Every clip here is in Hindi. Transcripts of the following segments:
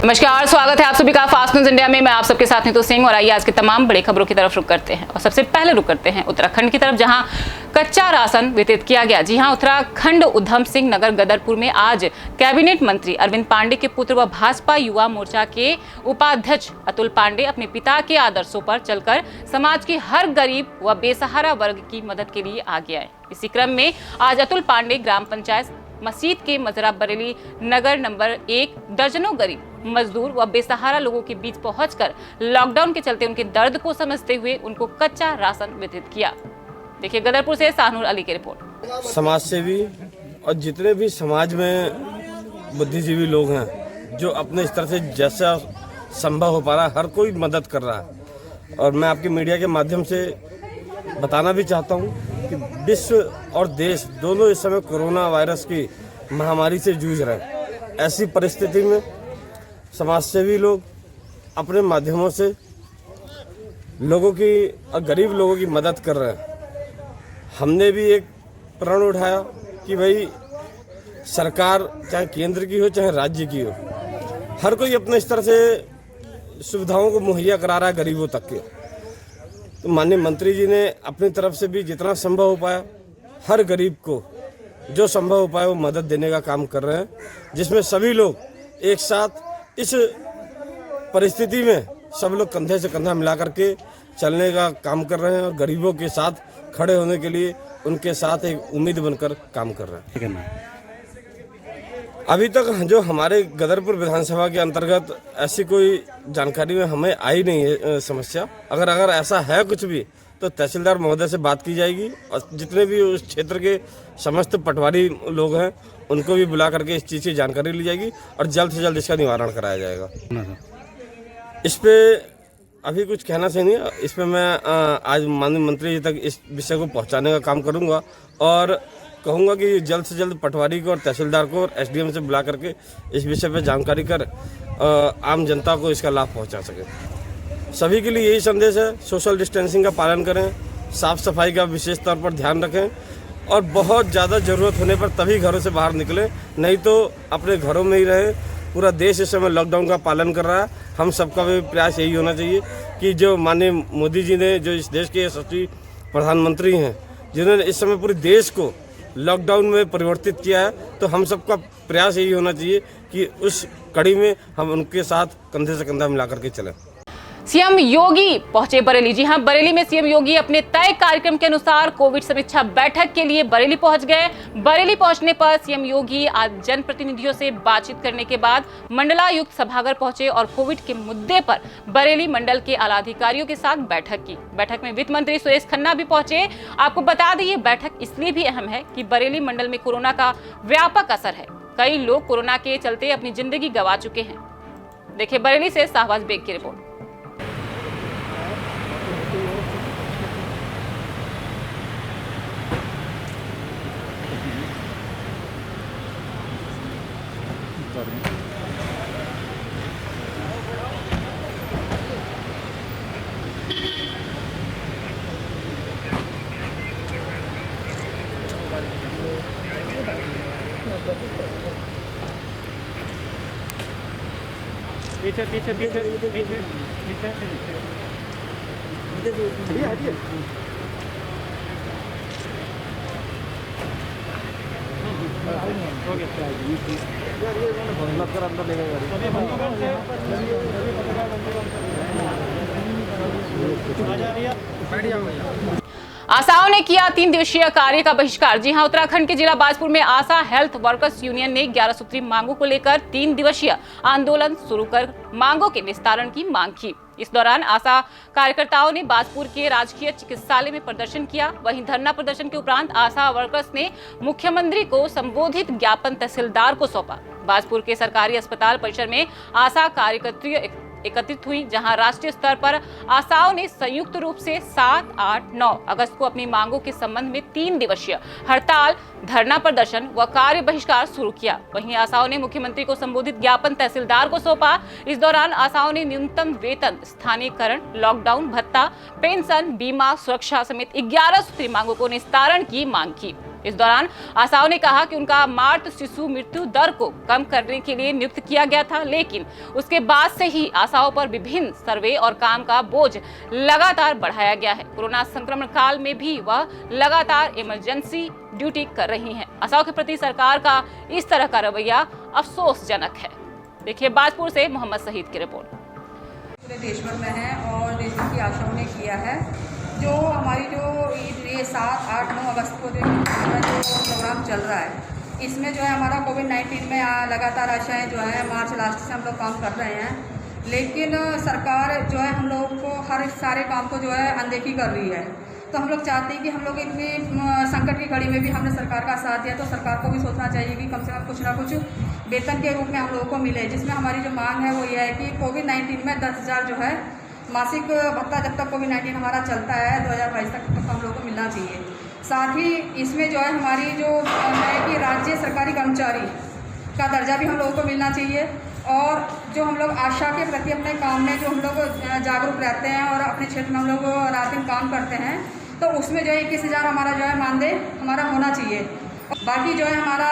नमस्कार, स्वागत है आप सभी का फास्ट न्यूज इंडिया में। मैं आप सबके साथ नीतू सिंह और आइए आज की तमाम बड़ी खबरों की तरफ रुक करते हैं। और सबसे पहले रुक करते हैं उत्तराखंड की तरफ, जहां कच्चा राशन वितरित किया गया। जी हां, उत्तराखंड उधम सिंह नगर गदरपुर में आज कैबिनेट मंत्री अरविंद पांडे के पुत्र व भाजपा युवा मोर्चा के उपाध्यक्ष अतुल पांडे अपने पिता के आदर्शों पर चलकर समाज के हर गरीब व बेसहारा वर्ग की मदद के लिए आगे आए। इसी क्रम में आज अतुल पांडे ग्राम पंचायत मस्जिद के मजरा बरेली नगर नंबर 1 दर्जनों गरीब मजदूर व बेसहारा लोगों के बीच पहुंचकर लॉकडाउन के चलते उनके दर्द को समझते हुए उनको कच्चा राशन वितरित किया। देखिए गदरपुर से सानूर अली की रिपोर्ट। समाज सेवी और जितने भी समाज में बुद्धिजीवी लोग हैं, जो अपने स्तर से जैसा संभव हो पा रहा है, हर कोई मदद कर रहा है। और मैं आपके मीडिया के माध्यम से बताना भी चाहता हूं कि विश्व और देश दोनों इस समय कोरोना वायरस की महामारी से जूझ रहे हैं। ऐसी परिस्थिति में समाजसेवी लोग अपने माध्यमों से लोगों की और गरीब लोगों की मदद कर रहे हैं। हमने भी एक प्रण उठाया कि भाई सरकार चाहे केंद्र की हो चाहे राज्य की हो, हर कोई अपने स्तर से सुविधाओं को मुहैया करा रहा है गरीबों तक के। तो माननीय मंत्री जी ने अपनी तरफ से भी जितना संभव हो पाया हर गरीब को जो संभव हो पाया वो मदद देने का काम कर रहे हैं, जिसमें सभी लोग एक साथ इस परिस्थिति में सब लोग कंधे से कंधा मिला करके चलने का काम कर रहे हैं और गरीबों के साथ खड़े होने के लिए उनके साथ एक उम्मीद बनकर काम कर रहे हैं। अभी तक जो हमारे गदरपुर विधानसभा के अंतर्गत ऐसी कोई जानकारी में हमें आई नहीं है समस्या। अगर ऐसा है कुछ भी तो तहसीलदार महोदय से बात की जाएगी और जितने भी उस क्षेत्र के समस्त पटवारी लोग हैं उनको भी बुला करके इस चीज़ की जानकारी ली जाएगी और जल्द से जल्द इसका निवारण कराया जाएगा। इस पे अभी कुछ कहना सही नहीं है। इस पे मैं आज माननीय मंत्री जी तक इस विषय को पहुंचाने का काम करूंगा और कहूंगा कि जल्द से जल्द पटवारी को और तहसीलदार को और एसडीएम से बुला करके इस विषय पे जानकारी कर आम जनता को इसका लाभ पहुंचा सके। सभी के लिए यही संदेश है, सोशल डिस्टेंसिंग का पालन करें, साफ सफाई का विशेष तौर पर ध्यान रखें और बहुत ज़्यादा ज़रूरत होने पर तभी घरों से बाहर निकलें, नहीं तो अपने घरों में ही रहें। पूरा देश इस समय लॉकडाउन का पालन कर रहा है। हम सबका भी प्रयास यही होना चाहिए कि जो माननीय मोदी जी ने, जो इस देश के यशस्वी प्रधानमंत्री हैं, जिन्होंने इस समय पूरे देश को लॉकडाउन में परिवर्तित किया है, तो हम सबका प्रयास यही होना चाहिए कि उस कड़ी में हम उनके साथ कंधे से कंधा मिला करके चलें। सीएम योगी पहुंचे बरेली। जी हां, बरेली में सीएम योगी अपने तय कार्यक्रम के अनुसार कोविड समीक्षा बैठक के लिए बरेली पहुंच गए। बरेली पहुंचने पर सीएम योगी आज जनप्रतिनिधियों से बातचीत करने के बाद मंडलायुक्त सभागार पहुंचे और कोविड के मुद्दे पर बरेली मंडल के आला अधिकारियों के साथ बैठक की। बैठक में वित्त मंत्री सुरेश खन्ना भी पहुंचे। आपको बता दें, ये बैठक इसलिए भी अहम है कि बरेली मंडल में कोरोना का व्यापक असर है। कई लोग कोरोना के चलते अपनी जिंदगी गंवा चुके हैं। देखिए बरेली से शाहबाज बेग की रिपोर्ट। पीछे पीछे पीछे पीछे पीछे हटिए अंदर ले गए। आशाओं ने किया 3 दिवसीय कार्य का बहिष्कार। जी हां, उत्तराखंड के जिला बाजपुर में आशा हेल्थ वर्कर्स यूनियन ने 11 सूत्री मांगों को लेकर 3 दिवसीय आंदोलन शुरू कर मांगों के निस्तारण की मांग की। इस दौरान आशा कार्यकर्ताओं ने बाजपुर के राजकीय चिकित्सालय में प्रदर्शन किया। वहीं धरना प्रदर्शन के उपरांत आशा वर्कर्स ने मुख्यमंत्री को संबोधित ज्ञापन तहसीलदार को सौंपा। बाजपुर के सरकारी अस्पताल परिसर में आशा कार्यकर्तियों एकत्रित हुई, जहां राष्ट्रीय स्तर पर आशाओं ने संयुक्त रूप से 7, 8, 9 अगस्त को अपनी मांगों के संबंध में 3 दिवसीय हड़ताल, धरना प्रदर्शन व कार्य बहिष्कार शुरू किया। वहीं आशाओं ने मुख्यमंत्री को संबोधित ज्ञापन तहसीलदार को सौंपा। इस दौरान आशाओं ने न्यूनतम वेतन, स्थानीयकरण, लॉकडाउन भत्ता, पेंशन, बीमा, सुरक्षा समेत 11 सूत्री मांगों को निस्तारण की मांग की। इस दौरान आशाओं ने कहा कि उनका मातृ शिशु मृत्यु दर को कम करने के लिए नियुक्त किया गया था, लेकिन उसके बाद से ही आशाओं पर विभिन्न सर्वे और काम का बोझ लगातार बढ़ाया गया है। कोरोना संक्रमण काल में भी वह लगातार इमरजेंसी ड्यूटी कर रही हैं। आशाओं के प्रति सरकार का इस तरह का रवैया अफसोसजनक है। देखिए बाजपुर से मोहम्मद शहीद की रिपोर्ट। पूरे देश भर में है और देश भर की आशाओं ने किया है। जो हमारी जो ये 7, 8, 9 अगस्त को जो प्रोग्राम चल रहा है, इसमें जो है हमारा कोविड-19 में लगातार आशाएं जो है मार्च लास्ट से हम लोग काम कर रहे हैं, लेकिन सरकार जो है हम लोग को हर सारे काम को जो है अनदेखी कर रही है। तो हम लोग चाहते हैं कि हम लोग इतनी संकट की घड़ी में भी हमने सरकार का साथ दिया, तो सरकार को भी सोचना चाहिए कि कम से कम कुछ ना कुछ वेतन के रूप में हम लोगों को मिले। जिसमें हमारी जो मांग है वो ये है कि कोविड-19 में 10,000 जो है मासिक भत्ता जब तक कोविड-19 हमारा चलता है 2022 तक हम लोगों को मिलना चाहिए। साथ ही इसमें जो है हमारी जो है कि राज्य सरकारी कर्मचारी का दर्जा भी हम लोगों को मिलना चाहिए। और जो हम लोग आशा के प्रति अपने काम में जो हम लोग जागरूक रहते हैं और अपने क्षेत्र में हम लोग रात दिन काम करते हैं, तो उसमें जो है 21,000 हमारा जो है मानदेय हमारा होना चाहिए। बाकी जो है हमारा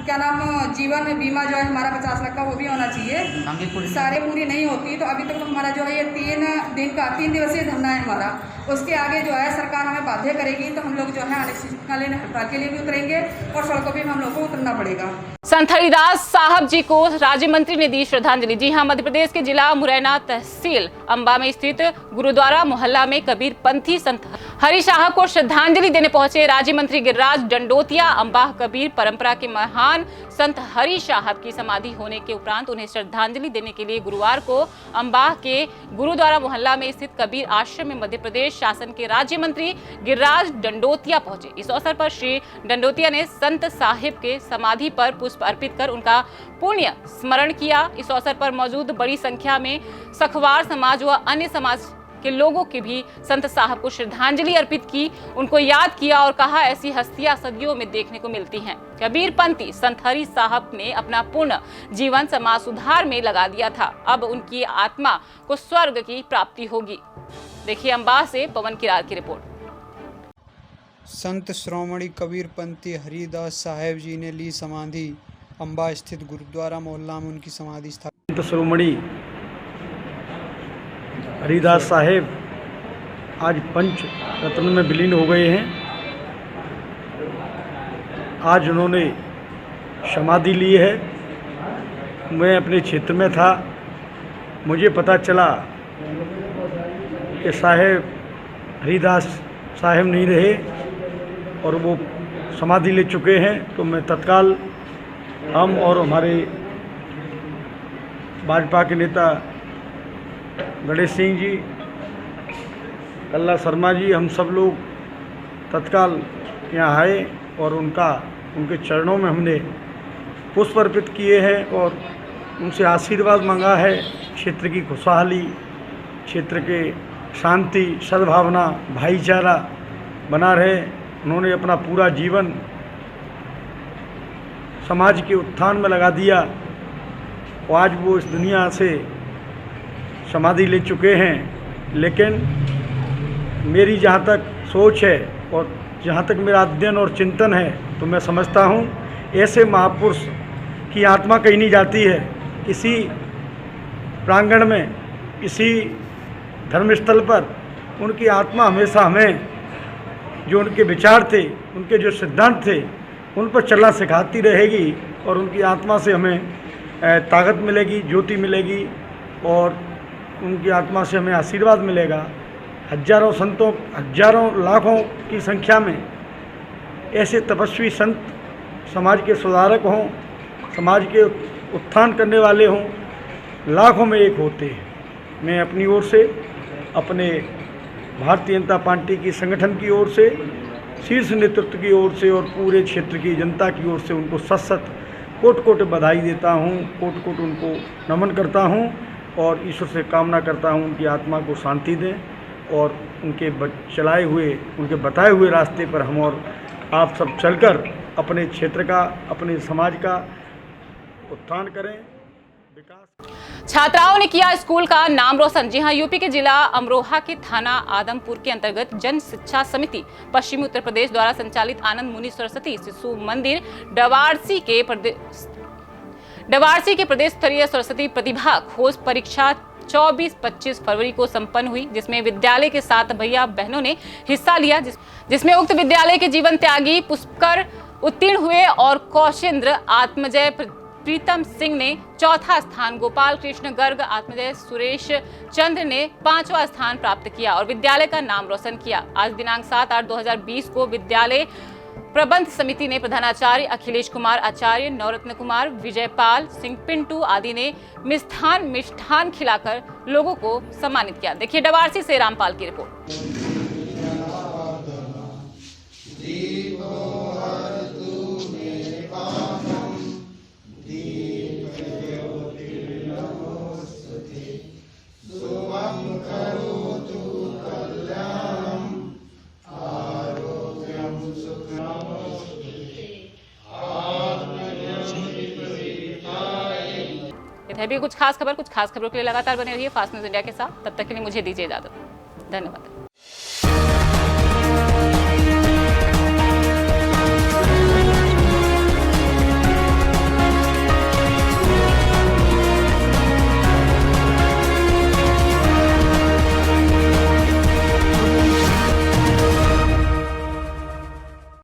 क्या नाम जीवन बीमा जो है हमारा 50 लाख का वो भी होना चाहिए। सारे पूरी नहीं होती तो अभी तक तो हमारा जो है ये 3 दिवसीय धरना है हमारा। उसके आगे जो है सरकार हमें बाध्य करेगी तो हम लोग जो है अनिश्चितकालीन हड़ताल के लिए भी उतरेंगे और सड़कों पर भी हम लोग को उतरना पड़ेगा। संत हरिदास साहब जी को राज्य मंत्री ने दी श्रद्धांजलि। जी हां, मध्य प्रदेश के जिला मुरैना तहसील अंबा में स्थित गुरुद्वारा मोहल्ला में कबीर पंथी संत हरि साहब को श्रद्धांजलि देने पहुंचे राज्य मंत्री गिरिराज दंडोतिया। अंबा कबीर परंपरा के महान संत हरि साहब की समाधि होने के उपरांत उन्हें श्रद्धांजलि देने के लिए गुरुवार को अंबा के गुरुद्वारा मोहल्ला में स्थित कबीर आश्रम में मध्य प्रदेश शासन के राज्य मंत्री गिरिराज दंडोतिया पहुंचे। इस अवसर पर श्री दंडोतिया ने संत साहिब के समाधि पर पुष्प अर्पित कर उनका पुण्य स्मरण किया। इस अवसर पर मौजूद बड़ी संख्या में सखवार समाज व अन्य समाज के लोगों की भी संत साहब को श्रद्धांजलि अर्पित की, उनको याद किया और कहा ऐसी हस्तियां सदियों में देखने को मिलती हैं। कबीर पंथी संत हरि साहब ने अपना पूर्ण जीवन समाज सुधार में लगा दिया था। अब उनकी आत्मा को स्वर्ग की प्राप्ति होगी। देखिए अंबा से पवन किरार की रिपोर्ट। संत श्रोमणी कबीर पंथी हरिदास साहेब जी ने ली समाधि। अंबा स्थित गुरुद्वारा मोहल्ला में उनकी समाधि स्थापित। संत श्रोमणी हरिदास साहेब आज पंच रत्न में विलीन हो गए हैं। आज उन्होंने समाधि ली है। मैं अपने क्षेत्र में था, मुझे पता चला कि साहेब हरिदास साहेब नहीं रहे और वो समाधि ले चुके हैं। तो मैं तत्काल हम और हमारे भाजपा के नेता गणेश सिंह जी, कल्ला शर्मा जी, हम सब लोग तत्काल यहाँ आए और उनके चरणों में हमने पुष्प अर्पित किए हैं और उनसे आशीर्वाद मांगा है। क्षेत्र की खुशहाली, क्षेत्र के शांति, सद्भावना, भाईचारा बना रहे। उन्होंने अपना पूरा जीवन समाज के उत्थान में लगा दिया और आज वो इस दुनिया से समाधि ले चुके हैं। लेकिन मेरी जहाँ तक सोच है और जहाँ तक मेरा अध्ययन और चिंतन है, तो मैं समझता हूँ ऐसे महापुरुष की आत्मा कहीं नहीं जाती है। इसी प्रांगण में, इसी धर्मस्थल पर उनकी आत्मा हमेशा हमें जो उनके विचार थे, उनके जो सिद्धांत थे, उन पर चलना सिखाती रहेगी और उनकी आत्मा से हमें ताकत मिलेगी, ज्योति मिलेगी और उनकी आत्मा से हमें आशीर्वाद मिलेगा। हजारों संतों, हजारों लाखों की संख्या में ऐसे तपस्वी संत समाज के सुधारक हों, समाज के उत्थान करने वाले हों, लाखों में एक होते हैं। मैं अपनी ओर से, अपने भारतीय जनता पार्टी की संगठन की ओर से, शीर्ष नेतृत्व की ओर से और पूरे क्षेत्र की जनता की ओर से उनको सत कोट कोट बधाई देता हूँ, कोट कोट उनको नमन करता हूँ और ईश्वर से कामना करता हूँ उनकी आत्मा को शांति दें और उनके चलाए हुए, उनके बताए हुए रास्ते पर हम और आप सब चलकर अपने क्षेत्र का, अपने समाज का उत्थान करें। विकास। छात्राओं ने किया स्कूल का नाम रोशन। जी हां, यूपी के जिला अमरोहा के थाना आदमपुर के अंतर्गत जन शिक्षा समिति पश्चिमी उत्तर प्रदेश द्वारा संचालित आनंद मुनि सरस्वती शिशु मंदिर डवारसी के प्रदेश स्तरीय सरस्वती प्रतिभा खोज परीक्षा 24-25 फरवरी को संपन्न हुई, जिसमें विद्यालय के 7 भैया बहनों ने हिस्सा लिया, जिसमें उक्त विद्यालय के जीवन त्यागी पुष्कर उत्तीर्ण हुए और कौशेंद्र आत्मजय प्रीतम सिंह ने चौथा स्थान, गोपाल कृष्ण गर्ग आत्मजय सुरेश चंद्र ने 5वां स्थान प्राप्त किया और विद्यालय का नाम रोशन किया। आज दिनांक 7/8/2020 को विद्यालय प्रबंध समिति ने प्रधानाचार्य अखिलेश कुमार आचार्य, नवरत्न कुमार, विजयपाल सिंह पिंटू आदि ने मिष्ठान खिलाकर लोगों को सम्मानित किया। देखिए डवारसी से रामपाल की रिपोर्ट। है भी कुछ खास खबरों के लिए लगातार बने रहिए फास्ट न्यूज इंडिया के साथ। तब तक के लिए मुझे दीजिए इजाजत। धन्यवाद।